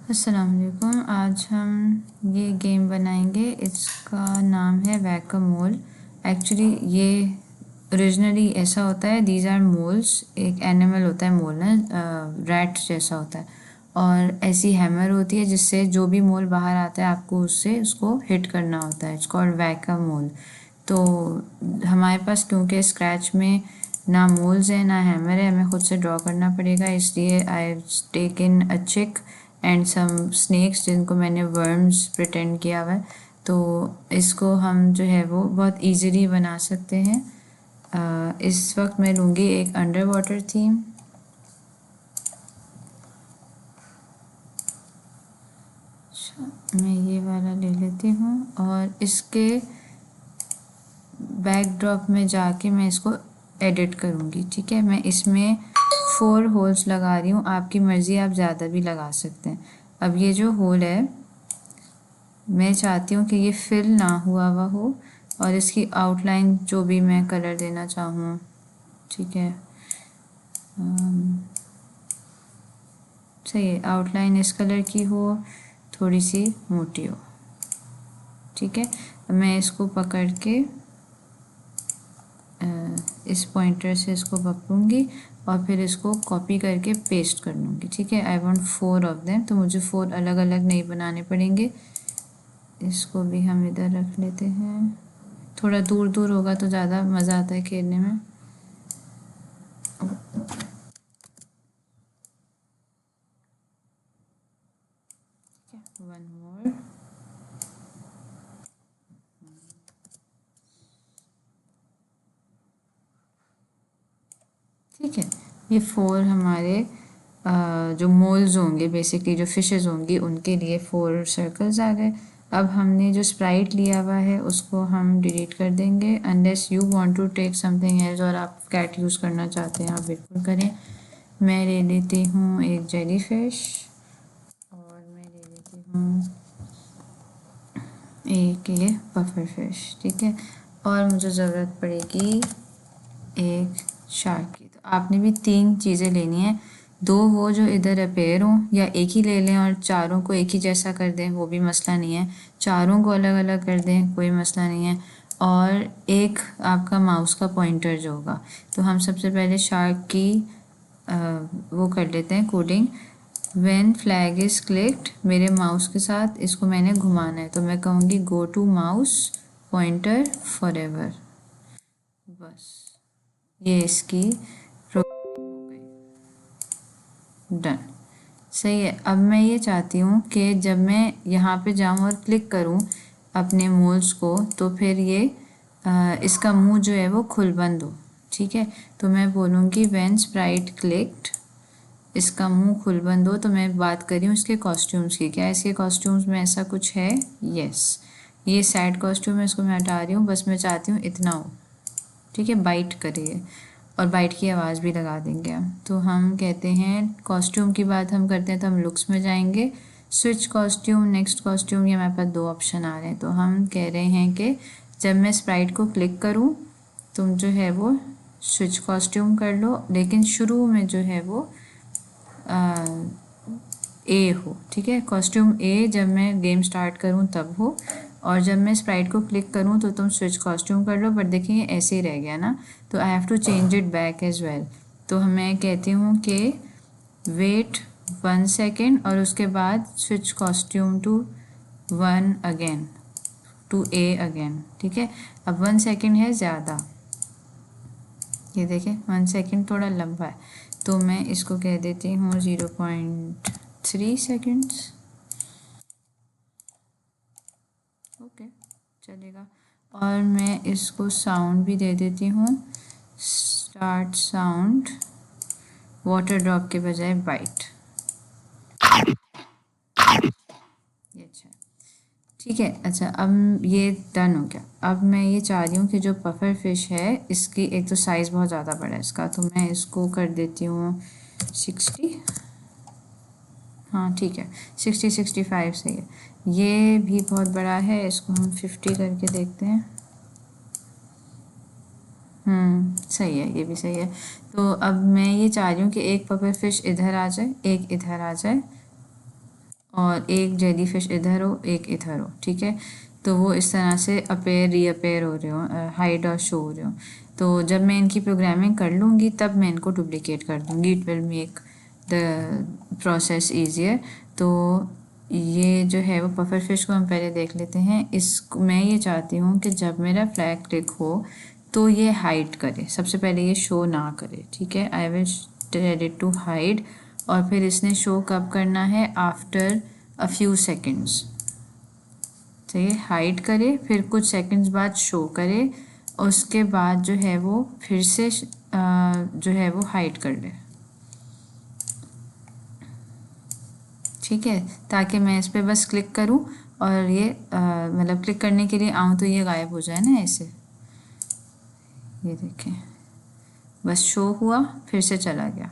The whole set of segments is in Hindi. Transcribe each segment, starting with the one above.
अस्सलाम वालेकुम। आज हम ये गेम बनाएंगे। इसका नाम है वैक-अ-मोल। एक्चुअली ये ओरिजिनली ऐसा होता है, दीज आर मोल्स। एक एनिमल होता है मोल ना, रैट जैसा होता है, और ऐसी हैमर होती है जिससे जो भी मोल बाहर आता है आपको उससे उसको हिट करना होता है। It's called whack a mole. तो हमारे पास क्योंकि स्क्रैच में ना मोल्स है ना हैमर है, हमें खुद से ड्रॉ करना पड़ेगा, इसलिए आई टेकन अ चिक एंड सम स्नेक्स जिनको मैंने वर्म्स प्रिटेंड किया हुआ है। तो इसको हम जो है वो बहुत इजीली बना सकते हैं। इस वक्त मैं लूँगी एक अंडर वाटर थीम। मैं ये वाला ले लेती हूँ और इसके बैकड्रॉप में जाके मैं इसको एडिट करूँगी। ठीक है, मैं इसमें 4 होल्स लगा रही हूँ, आपकी मर्ज़ी, आप ज़्यादा भी लगा सकते हैं। अब ये जो होल है मैं चाहती हूँ कि ये फिल ना हुआ हो और इसकी आउटलाइन जो भी मैं कलर देना चाहूँ, ठीक है, सही है, आउटलाइन इस कलर की हो, थोड़ी सी मोटी हो। ठीक है, मैं इसको पकड़ के इस पॉइंटर से इसको पकड़ूंगी और फिर इसको कॉपी करके पेस्ट कर लूँगी। ठीक है, आई वांट 4 ऑफ देम, तो मुझे 4 अलग अलग नहीं बनाने पड़ेंगे। इसको भी हम इधर रख लेते हैं, थोड़ा दूर दूर होगा तो ज़्यादा मज़ा आता है खेलने में। वन मोर, ठीक है, ये 4 हमारे जो मोल्स होंगे, बेसिकली जो फिशेस होंगी, उनके लिए 4 सर्कल्स आ गए। अब हमने जो स्प्राइट लिया हुआ है उसको हम डिलीट कर देंगे, unless you want to take something else, और आप कैट यूज़ करना चाहते हैं आप बिल्कुल करें। मैं ले लेती हूँ एक जेली फिश और मैं ले लेती हूँ एक ये पफर फिश। ठीक है, और मुझे ज़रूरत पड़ेगी एक शार्क की। तो आपने भी 3 चीज़ें लेनी है, 2 वो जो इधर अपेयर हों, या एक ही ले लें और चारों को एक ही जैसा कर दें, वो भी मसला नहीं है। चारों को अलग अलग कर दें, कोई मसला नहीं है। और एक आपका माउस का पॉइंटर जो होगा, तो हम सबसे पहले शार्क की वो कर लेते हैं coding. When flag is clicked, मेरे माउस के साथ इसको मैंने घुमाना है, तो मैं कहूँगी go to mouse pointer forever. बस ये इसकी प्रोग्रामिंग हो गई, डन। सही है, अब मैं ये चाहती हूँ कि जब मैं यहाँ पे जाऊँ और क्लिक करूँ अपने मोल्स को, तो फिर ये इसका मुंह जो है वो खुल बंद हो। ठीक है, तो मैं बोलूँगी व्हेन स्प्राइट क्लिक्ड, इसका मुंह खुल बंद हो। तो मैं बात कर रही हूँ इसके कॉस्ट्यूम्स की। क्या इसके कॉस्ट्यूम्स में ऐसा कुछ है? यस, ये सैड कॉस्ट्यूम है, इसको मैं हटा रही हूँ, बस मैं चाहती हूँ इतना हो। ठीक है, बाइट करिए, और बाइट की आवाज़ भी लगा देंगे हम। तो हम कहते हैं कॉस्ट्यूम की बात हम करते हैं तो हम लुक्स में जाएंगे, स्विच कॉस्ट्यूम, नेक्स्ट कॉस्ट्यूम, ये हमारे पास 2 ऑप्शन आ रहे हैं। तो हम कह रहे हैं कि जब मैं स्प्राइट को क्लिक करूं तुम जो है वो स्विच कॉस्ट्यूम कर लो, लेकिन शुरू में जो है वो ए हो। ठीक है, कॉस्ट्यूम ए जब मैं गेम स्टार्ट करूं तब हो, और जब मैं स्प्राइट को क्लिक करूं तो तुम स्विच कॉस्ट्यूम कर लो। बट देखिए ऐसे ही रह गया ना, तो I have to change it back as well. तो मैं कहती हूँ कि वेट 1 सेकेंड और उसके बाद switch costume to 1 again, to A again. ठीक है, अब 1 सेकेंड है ज़्यादा, ये देखें 1 सेकेंड थोड़ा लंबा है, तो मैं इसको कह देती हूँ 0.3 सेकेंड्स। ओके, चलेगा। और मैं इसको साउंड भी दे देती हूँ, स्टार्ट साउंड, वाटर ड्रॉप के बजाय बाइट। ये अच्छा है, ठीक है। अच्छा, अब ये डन हो गया। अब मैं ये चाह रही हूँ कि जो पफर फिश है इसकी एक तो साइज़ बहुत ज़्यादा बड़ा है इसका, तो मैं इसको कर देती हूँ 60, हाँ ठीक है, 60-65 सही है। ये भी बहुत बड़ा है, इसको हम 50 करके देखते हैं। सही है, ये भी सही है। तो अब मैं ये चाह रही हूँ कि एक पफर फिश इधर आ जाए, एक इधर आ जाए, और एक जेली फिश इधर हो, एक इधर हो, ठीक है। तो वो इस तरह से अपेयर रीअपेयर हो रहे हो, हाइड और शो हो रहे हो। तो जब मैं इनकी प्रोग्रामिंग कर लूँगी तब मैं इनको डुप्लिकेट कर दूँगी, it will make the process easier. तो ये जो है वो पफर फिश को हम पहले देख लेते हैं। मैं ये चाहती हूँ कि जब मेरा फ्लैग क्लिक हो तो ये हाइड करे, सबसे पहले ये शो ना करे, ठीक है। I will tell it to hide, और फिर इसने शो कब करना है, आफ्टर अ फ्यू सेकेंड्स। तो ये हाइड करे, फिर कुछ सेकंड्स बाद शो करे, और उसके बाद जो है वो फिर से जो है वो हाइड कर ले, ठीक है। ताकि मैं इस पर बस क्लिक करूं और ये मतलब क्लिक करने के लिए आऊँ तो ये गायब हो जाए ना ऐसे। ये देखें, बस शो हुआ फिर से चला गया।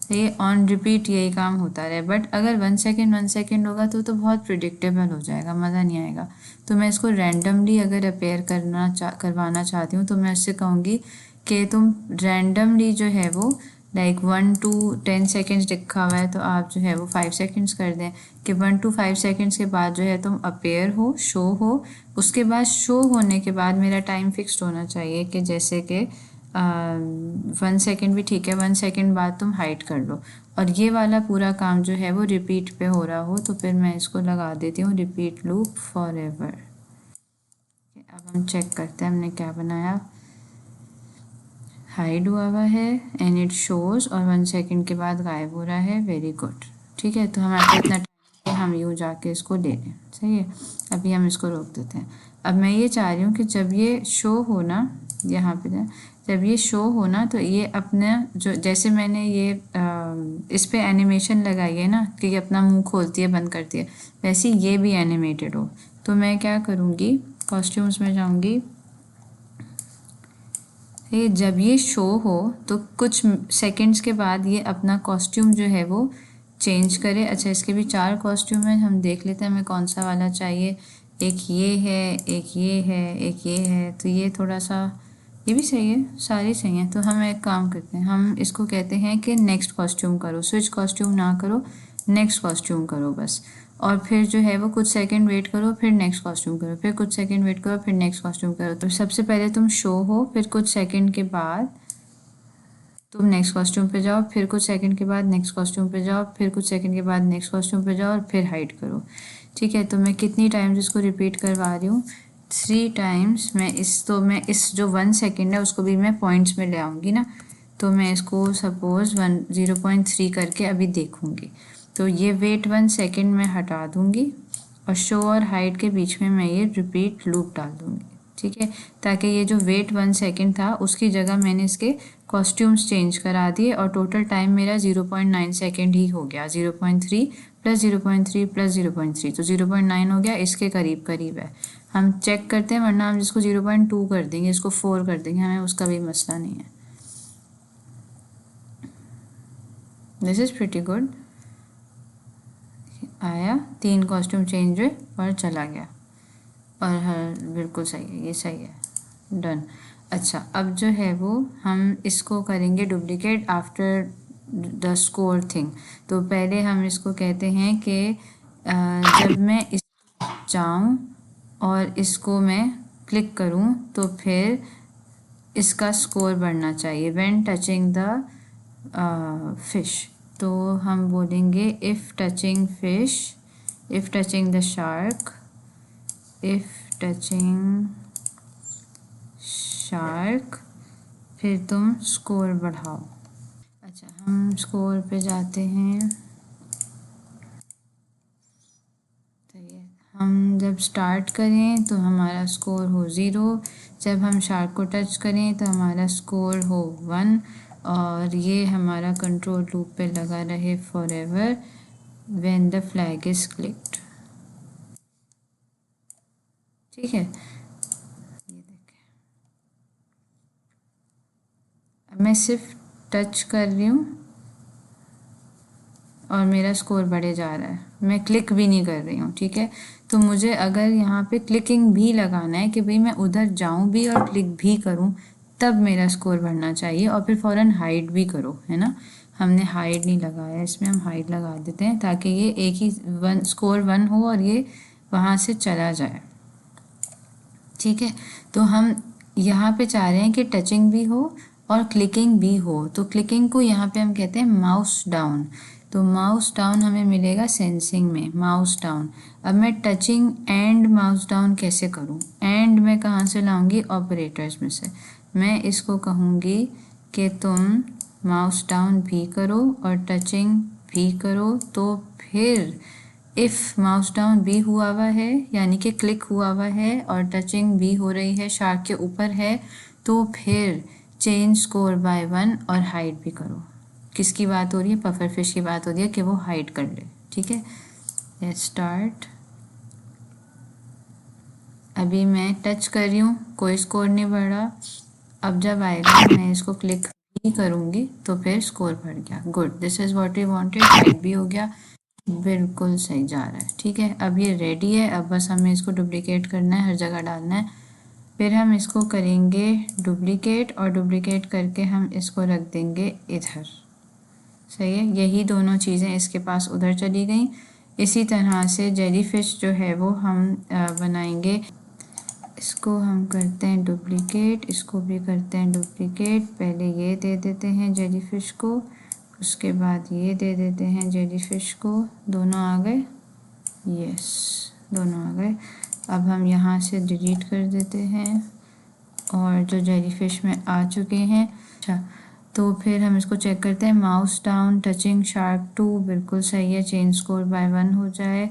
तो ये ऑन रिपीट यही काम होता रहे। बट अगर 1 सेकेंड होगा तो बहुत प्रिडिक्टेबल हो जाएगा, मज़ा नहीं आएगा। तो मैं इसको रैंडमली अगर अपेयर करवाना चाहती हूँ तो मैं उससे कहूँगी कि तुम रैंडमली जो है वो लाइक 1 to 10 सेकेंड्स लिखा हुआ है तो आप जो है वो 5 सेकेंड्स कर दें, कि 1 to 5 सेकेंड्स के बाद जो है तुम अपेयर हो, शो हो। उसके बाद शो होने के बाद मेरा टाइम फिक्स्ड होना चाहिए, कि जैसे कि 1 सेकेंड भी ठीक है, 1 सेकेंड बाद तुम हाइड कर लो। और ये वाला पूरा काम जो है वो रिपीट पे हो रहा हो, तो फिर मैं इसको लगा देती हूँ रिपीट लूप फॉर एवर। अब हम चेक करते हैं हमने क्या बनाया। हाइड हुआ हुआ है एंड इट शोज, और 1 सेकेंड के बाद गायब हो रहा है। वेरी गुड, ठीक है। तो हमारे पास इतना टाइम है, हम यूँ जाके इसको ले लें, सही है। अभी हम इसको रोक देते हैं। अब मैं ये चाह रही हूँ कि जब ये शो हो ना, यहाँ पे जब ये शो हो ना, तो ये अपना जो, जैसे मैंने ये इस पे एनिमेशन लगाई है ना कि ये अपना मुंह खोलती है बंद करती है, वैसे ये भी एनिमेटेड हो। तो मैं क्या करूँगी, कॉस्ट्यूम्स में जाऊँगी। ये जब ये शो हो तो कुछ सेकंड्स के बाद ये अपना कॉस्ट्यूम जो है वो चेंज करे। अच्छा, इसके भी 4 कॉस्ट्यूम हैं, हम देख लेते हैं हमें कौन सा वाला चाहिए। एक ये है, एक ये है, एक ये है। तो ये थोड़ा सा, ये भी सही है, सारे सही हैं। तो हम एक काम करते हैं, हम इसको कहते हैं कि नेक्स्ट कॉस्ट्यूम करो, स्विच कॉस्ट्यूम ना करो, नेक्स्ट कॉस्ट्यूम करो बस। और फिर जो है वो कुछ सेकंड वेट करो, फिर नेक्स्ट कॉस्ट्यूम करो, फिर कुछ सेकंड वेट करो, फिर नेक्स्ट कॉस्ट्यूम करो। तो सबसे पहले तुम शो हो, फिर कुछ सेकंड के बाद तुम नेक्स्ट कॉस्ट्यूम पे जाओ, फिर कुछ सेकंड के बाद नेक्स्ट कॉस्ट्यूम पे जाओ, फिर कुछ सेकंड के बाद नेक्स्ट कॉस्ट्यूम पे जाओ, और फिर हाइड करो, ठीक है। तो मैं कितनी टाइम्स इसको रिपीट करवा रही हूँ, 3 टाइम्स। मैं इस जो 1 सेकेंड है उसको भी मैं पॉइंट्स में ले आऊँगी ना। तो मैं इसको सपोज 0.3 करके अभी देखूँगी। तो ये वेट 1 सेकेंड में हटा दूँगी, और शो और हाइड के बीच में मैं ये रिपीट लूप डाल दूँगी, ठीक है। ताकि ये जो वेट 1 सेकेंड था उसकी जगह मैंने इसके कॉस्ट्यूम्स चेंज करा दिए, और टोटल टाइम मेरा 0.9 सेकेंड ही हो गया। 0.3 प्लस 0.3 प्लस 0.3, तो 0.9 हो गया, इसके करीब करीब है। हम चेक करते हैं, वरना हम इसको 0.2 कर देंगे, इसको 4 कर देंगे, हमें उसका भी मसला नहीं है। This is pretty good. आया, 3 कॉस्ट्यूम चेंज हुए और चला गया, और हर बिल्कुल सही है, ये सही है, डन। अच्छा, अब जो है वो हम इसको करेंगे duplicate after the score thing. तो पहले हम इसको कहते हैं कि जब मैं इस जाऊँ और इसको मैं क्लिक करूँ तो फिर इसका स्कोर बढ़ना चाहिए व्हेन टचिंग द फिश। तो हम बोलेंगे if touching fish, if touching the shark, if touching shark, फिर तुम स्कोर बढ़ाओ। अच्छा, हम स्कोर पे जाते हैं। तो ये हम जब स्टार्ट करें तो हमारा स्कोर हो 0, जब हम शार्क को टच करें तो हमारा स्कोर हो 1, और ये हमारा कंट्रोल लूप पे लगा रहे for ever when the flag is clicked, ठीक है। ये देखें, अब मैं सिर्फ टच कर रही हूँ और मेरा स्कोर बढ़े जा रहा है, मैं क्लिक भी नहीं कर रही हूँ, ठीक है। तो मुझे अगर यहाँ पे क्लिकिंग भी लगाना है कि भाई मैं उधर जाऊँ भी और क्लिक भी करूँ, तब मेरा स्कोर बढ़ना चाहिए, और फिर फ़ौरन हाइड भी करो, है ना। हमने हाइड नहीं लगाया, इसमें हम हाइड लगा देते हैं ताकि ये एक ही स्कोर 1 हो और ये वहाँ से चला जाए। ठीक है, तो हम यहाँ पे चाह रहे हैं कि टचिंग भी हो और क्लिकिंग भी हो। तो क्लिकिंग को यहाँ पे हम कहते हैं माउस डाउन। तो माउस डाउन हमें मिलेगा सेंसिंग में, माउस डाउन। अब मैं टचिंग एंड माउस डाउन कैसे करूँ? एंड मैं कहाँ से लाऊंगी? ऑपरेटर्स में से। मैं इसको कहूँगी कि तुम माउस डाउन भी करो और टचिंग भी करो। तो फिर इफ़ माउस डाउन भी हुआ हुआ है यानी कि क्लिक हुआ हुआ है और टचिंग भी हो रही है, शार्क के ऊपर है, तो फिर चेंज स्कोर बाय 1 और हाइड भी करो। किसकी बात हो रही है? पफर फिश की बात हो रही है कि वो हाइड कर ले। ठीक है, लेट्स स्टार्ट। अभी मैं टच कर रही हूँ, कोई स्कोर नहीं बढ़ा। अब जब आएगा मैं इसको क्लिक भी करूँगी तो फिर स्कोर बढ़ गया। Good, this is what we wanted. Hide भी हो गया, बिल्कुल सही जा रहा है। ठीक है, अब ये रेडी है। अब बस हमें इसको डुप्लीकेट करना है, हर जगह डालना है। फिर हम इसको करेंगे डुप्लीकेट और डुप्लीकेट करके हम इसको रख देंगे इधर। सही है, यही दोनों चीज़ें इसके पास उधर चली गई। इसी तरह से जेलीफिश जो है वो हम बनाएंगे। इसको हम करते हैं डुप्लीकेट, इसको भी करते हैं डुप्लीकेट। पहले ये दे देते हैं जेलीफिश को, उसके बाद ये दे देते हैं जेलीफिश को। दोनों आ गए? यस, दोनों आ गए। अब हम यहाँ से डिलीट कर देते हैं और जो जेलीफिश में आ चुके हैं। अच्छा, तो फिर हम इसको चेक करते हैं। माउस डाउन टचिंग शार्क 2 बिल्कुल सही है, चेंज स्कोर बाय 1 हो जाए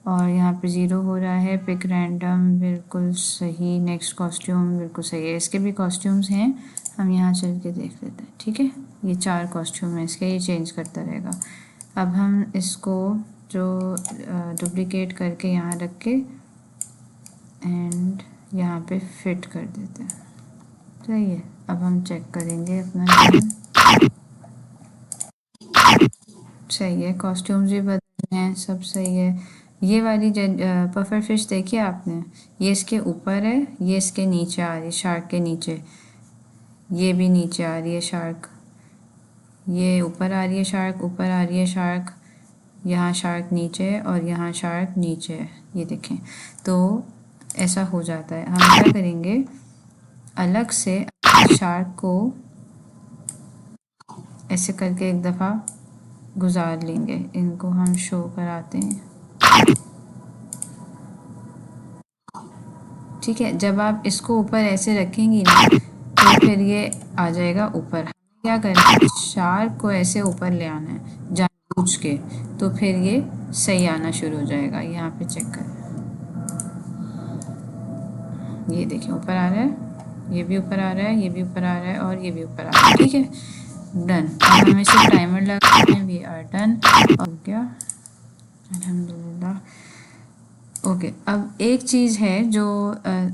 और यहाँ पे 0 हो रहा है। पिक रैंडम बिल्कुल सही। नेक्स्ट कॉस्ट्यूम बिल्कुल सही है, इसके भी कॉस्ट्यूम्स हैं, हम यहाँ चल के देख लेते हैं। ठीक है, ये 4 कॉस्ट्यूम है इसके, ये चेंज करता रहेगा। अब हम इसको जो डुप्लीकेट करके यहाँ रख के एंड यहाँ पे फिट कर देते हैं। सही है, अब हम चेक करेंगे अपना गेम। सही है, कॉस्ट्यूम्स भी बदले हैं, सब सही है। ये वाली पफर फिश देखिए आपने, ये इसके ऊपर है, ये इसके नीचे आ रही है, शार्क के नीचे। ये भी नीचे आ रही है शार्क, ये ऊपर आ रही है शार्क, ऊपर आ रही है शार्क। यहाँ शार्क नीचे है और यहाँ शार्क नीचे है, ये देखें। तो ऐसा हो जाता है। हम क्या करेंगे, अलग से शार्क को ऐसे करके एक दफ़ा गुजार लेंगे। इनको हम शो कराते हैं। ठीक है, जब आप इसको ऊपर ऐसे रखेंगी ना तो फिर ये आ जाएगा ऊपर। हमें क्या करना है, शार्क को ऐसे ऊपर ले आना है जानबूझ के, तो फिर ये सही आना शुरू हो जाएगा। यहाँ पे चेक करें, ये देखिए ऊपर आ रहा है, ये भी ऊपर आ रहा है, ये भी ऊपर आ रहा है और ये भी ऊपर आ रहा है। ठीक है, डन। अब हमें सिर्फ टाइमर लगाते हैं। We are done. हो गया, अल्हम्दुलिल्लाह। ओके, अब एक चीज़ है जो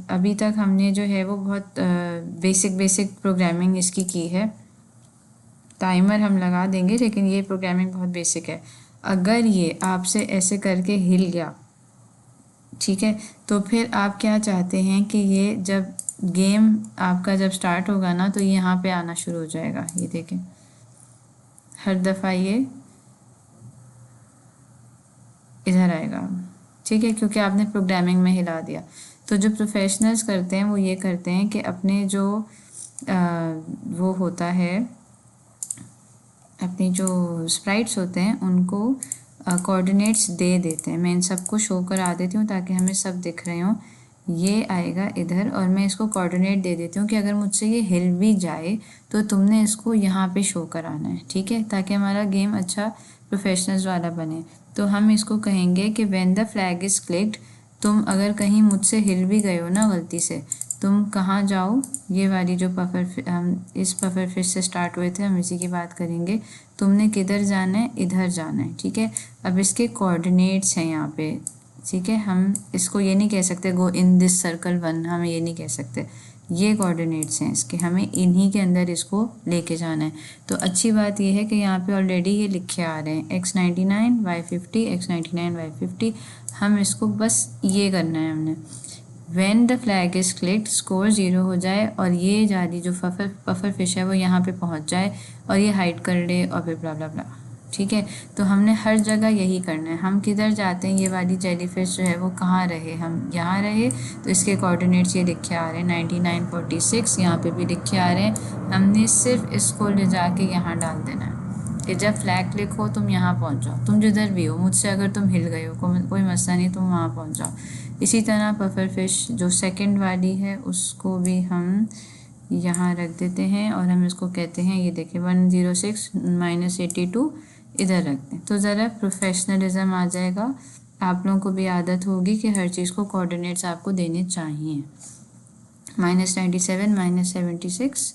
अभी तक हमने जो है वो बहुत बेसिक प्रोग्रामिंग इसकी की है। टाइमर हम लगा देंगे, लेकिन ये प्रोग्रामिंग बहुत बेसिक है। अगर ये आपसे ऐसे करके हिल गया, ठीक है, तो फिर आप क्या चाहते हैं कि ये जब गेम आपका जब स्टार्ट होगा ना तो यहाँ पे आना शुरू हो जाएगा। ये देखें, हर दफ़ा ये इधर आएगा। ठीक है, क्योंकि आपने प्रोग्रामिंग में हिला दिया। तो जो प्रोफेशनल्स करते हैं वो ये करते हैं कि अपने जो वो होता है, अपनी जो स्प्राइट्स होते हैं उनको कोऑर्डिनेट्स दे देते हैं। मैं इन सबको शो करा देती हूँ ताकि हमें सब दिख रहे हों। ये आएगा इधर और मैं इसको कोऑर्डिनेट दे देती हूँ कि अगर मुझसे ये हिल भी जाए तो तुमने इसको यहाँ पे शो कराना है। ठीक है, ताकि हमारा गेम अच्छा प्रोफेशनल्स वाला बने। तो हम इसको कहेंगे कि when the flag is clicked, तुम अगर कहीं मुझसे हिल भी गए हो ना गलती से, तुम कहाँ जाओ। ये वाली जो हम इस पफर फिश से स्टार्ट हुए थे, हम इसी की बात करेंगे। तुमने किधर जाना है? इधर जाना है। ठीक है, अब इसके कोऑर्डिनेट्स हैं यहाँ पे। ठीक है, हम इसको ये नहीं कह सकते गो इन दिस सर्कल 1, हमें ये नहीं कह सकते। ये कोऑर्डिनेट्स हैं इसके, हमें इन्हीं के अंदर इसको लेके जाना है। तो अच्छी बात ये है कि यहाँ पे ऑलरेडी ये लिखे आ रहे हैं x99 y50 x99 y50। हम इसको बस ये करना है हमने। When the flag is clicked score 0 हो जाए और ये जाली जो पफर फिश है वो यहाँ पे पहुँच जाए और ये हाइड कर ले और फिर ब्ला ब्ला ब्ला। ठीक है, तो हमने हर जगह यही करना है। हम किधर जाते हैं, ये वाली जेलीफिश जो है वो कहाँ रहे, हम यहाँ रहे तो इसके कोऑर्डिनेट्स ये लिखे आ रहे हैं 9946, यहाँ पे भी लिखे आ रहे हैं। हमने सिर्फ इसको ले जाके यहाँ डाल देना है कि जब फ्लैग क्लिक हो तुम यहाँ पहुँच जाओ, तुम जिधर भी हो, मुझसे अगर तुम हिल गए हो कोई मसला नहीं, तुम वहाँ पहुँच जाओ। इसी तरह पफर फिश जो सेकंड वाली है उसको भी हम यहाँ रख देते हैं और हम इसको कहते हैं, ये देखिए 106 -82 इधर रखते हैं। तो ज़रा प्रोफेशनलिज्म आ जाएगा, आप लोगों को भी आदत होगी कि हर चीज़ को कोऑर्डिनेट्स आपको देने चाहिए। -97 -76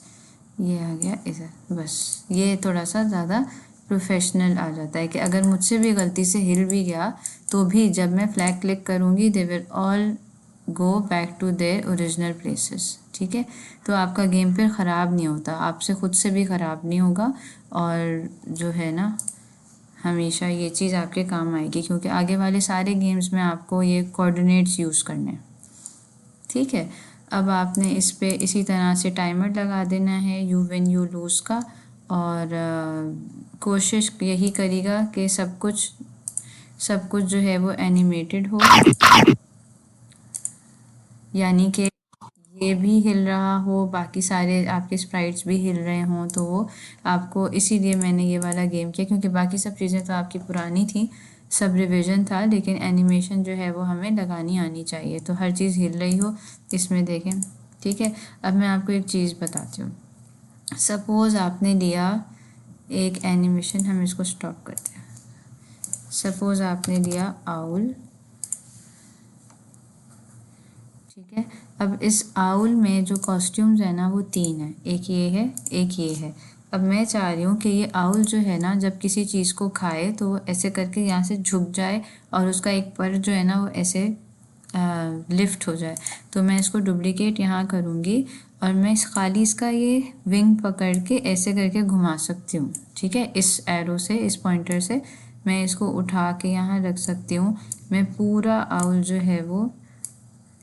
ये आ गया इधर, बस ये थोड़ा सा ज़्यादा प्रोफेशनल आ जाता है कि अगर मुझसे भी गलती से हिल भी गया तो भी जब मैं फ्लैग क्लिक करूँगी they will all go back to their original places. ठीक है, तो आपका गेम फिर ख़राब नहीं होता, आपसे ख़ुद से भी ख़राब नहीं होगा और जो है ना हमेशा ये चीज़ आपके काम आएगी क्योंकि आगे वाले सारे गेम्स में आपको ये कोऑर्डिनेट्स यूज़ करने हैं। ठीक है, अब आपने इस पे इसी तरह से टाइमर लगा देना है यू विन यू लूज़ का और कोशिश यही करेगा कि सब कुछ जो है वो एनिमेटेड हो, यानी कि ये भी हिल रहा हो, बाकी सारे आपके स्प्राइट्स भी हिल रहे हों, तो वो आपको, इसीलिए मैंने ये वाला गेम किया क्योंकि बाकी सब चीज़ें तो आपकी पुरानी थी, सब रिवीजन था, लेकिन एनिमेशन जो है वो हमें लगानी आनी चाहिए, तो हर चीज़ हिल रही हो इसमें देखें। ठीक है, अब मैं आपको एक चीज़ बताती हूँ। सपोज़ आपने लिया एक एनिमेशन, हम इसको स्टॉप करते हैं। सपोज़ आपने लिया आउल, ठीक है, अब इस आउल में जो कॉस्ट्यूम्स है ना वो 3 है, एक ये है एक ये है। अब मैं चाह रही हूँ कि ये आउल जो है ना जब किसी चीज़ को खाए तो वो ऐसे करके यहाँ से झुक जाए और उसका एक पर जो है ना वो ऐसे लिफ्ट हो जाए। तो मैं इसको डुप्लिकेट यहाँ करूँगी और मैं खाली इसका ये विंग पकड़ के ऐसे करके घुमा सकती हूँ। ठीक है, इस एरो से, इस पॉइंटर से मैं इसको उठा के यहाँ रख सकती हूँ। मैं पूरा आउल जो है वो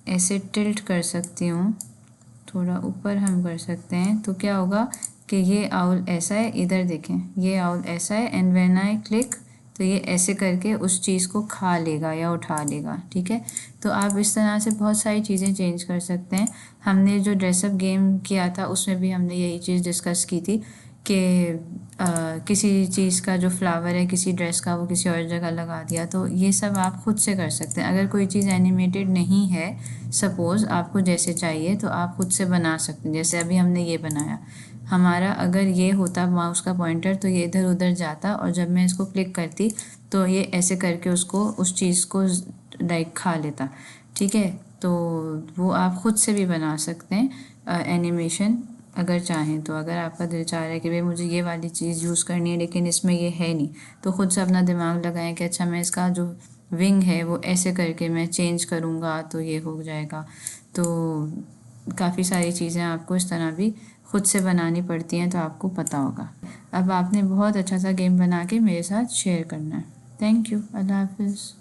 ऐसे टिल्ट कर सकती हूँ, थोड़ा ऊपर हम कर सकते हैं, तो क्या होगा कि ये आउल ऐसा है, इधर देखें ये आउल ऐसा है एंड व्हेन आई क्लिक तो ये ऐसे करके उस चीज़ को खा लेगा या उठा लेगा। ठीक है, तो आप इस तरह से बहुत सारी चीज़ें चेंज कर सकते हैं। हमने जो ड्रेसअप गेम किया था उसमें भी हमने यही चीज़ डिस्कस की थी कि किसी चीज़ का जो फ्लावर है किसी ड्रेस का वो किसी और जगह लगा दिया, तो ये सब आप खुद से कर सकते हैं। अगर कोई चीज़ एनिमेटेड नहीं है, सपोज़ आपको जैसे चाहिए तो आप खुद से बना सकते हैं। जैसे अभी हमने ये बनाया, हमारा अगर ये होता माउस का पॉइंटर तो ये इधर उधर जाता और जब मैं इसको क्लिक करती तो ये ऐसे करके उसको उस चीज़ को लाइक खा लेता। ठीक है, तो वो आप खुद से भी बना सकते हैं एनिमेशन अगर चाहें तो। अगर आपका दिल चाह रहा है कि भाई मुझे ये वाली चीज़ यूज़ करनी है लेकिन इसमें ये है नहीं, तो ख़ुद से अपना दिमाग लगाएं कि अच्छा मैं इसका जो विंग है वो ऐसे करके मैं चेंज करूँगा तो ये हो जाएगा। तो काफ़ी सारी चीज़ें आपको इस तरह भी ख़ुद से बनानी पड़ती हैं, तो आपको पता होगा। अब आपने बहुत अच्छा सा गेम बना के मेरे साथ शेयर करना है। थैंक यू, अल्लाह हाफिज़।